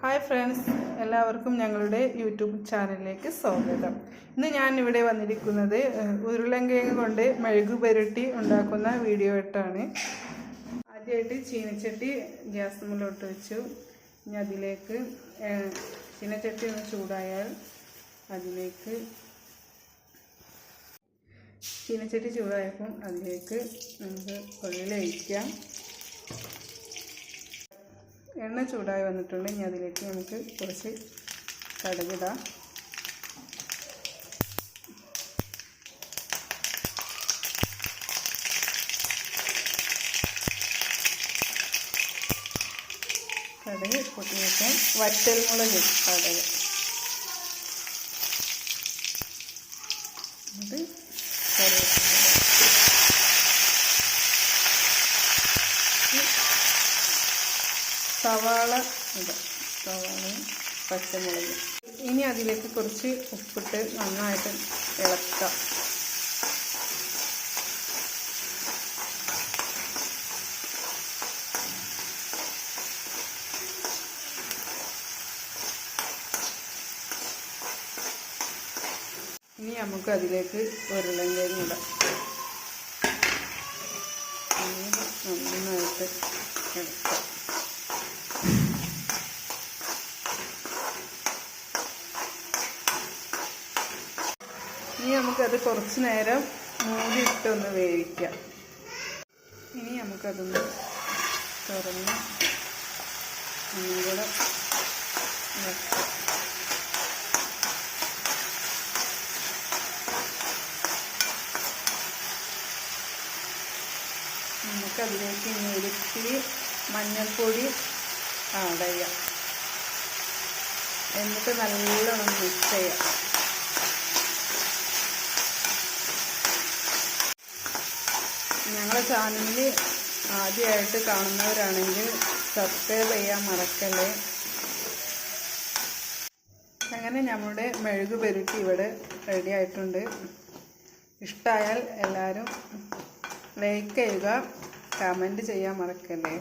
Hi friends, എല്ലാവർക്കും ഞങ്ങളുടെ YouTube ചാനലിലേക്ക് സ്വാഗതം. ഇന്ന് ഞാൻ ഇവിടെ വന്നിരിക്കുന്നത് ഉരുളൻകിഴങ്ങ് കൊണ്ട് മെഴുകു പുരട്ടി ഉണ്ടാക്കുന്ന വീഡിയോ ആയിട്ടാണ്. ആദ്യമായിട്ട് ചീനച്ചട്ടി ഗ്യാസ് മുകളിലോട്ട് വെച്ചു. ഇനി അതിലേക്ക് ചീനച്ചട്ടി ഒന്ന് ചൂടായാൽ അതിലേക്ക് ചീനച്ചട്ടി ചൂടായപ്പോൾ അതിലേക്ക് നമുക്ക് കൊള്ളിലൊഴിക്കാം. എണ്ണ ചൂടായി വന്നിട്ടുണ്ട്. ഇനി അതിലേക്ക് നമുക്ക് കുറച്ച് കടുകിടാം. കടുക് പൊട്ടി വെക്കാൻ വറ്റൽമുളക് കടുക് അത് സവാള ഇടാം, സവാളയും പച്ചമുളകും. ഇനി അതിലേക്ക് കുറച്ച് ഉപ്പിട്ട് നന്നായിട്ട് ഇളക്കാം. ഇനി നമുക്ക് അതിലേക്ക് ഉരുളൻകിഴങ്ങ് ഇടാം. നന്നായിട്ട് ഇളക്കാം. ഇനി നമുക്കത് കുറച്ച് നേരം മൂടിയിട്ടൊന്ന് വേവിക്കാം. ഇനി നമുക്കതൊന്ന് തുറന്ന് ഒന്നും കൂടെ വെക്കാം. നമുക്കതിലേക്ക് ഇനി ഒരിത്തിരി മഞ്ഞൾപ്പൊടി ആഡ് ചെയ്യാം. എന്നിട്ട് നല്ലോണം മിക്സ് ചെയ്യാം. ഞങ്ങളുടെ ചാനലിൽ ആദ്യമായിട്ട് കാണുന്നവരാണെങ്കിൽ സബ്സ്ക്രൈബ് ചെയ്യാൻ മറക്കല്ലേ. അങ്ങനെ നമ്മുടെ മെഴുകു പുരട്ടി ഇവിടെ റെഡി ആയിട്ടുണ്ട്. ഇഷ്ടമായാൽ എല്ലാവരും ലൈക്ക് ചെയ്യുക, കമൻറ്റ് ചെയ്യാൻ മറക്കല്ലേ.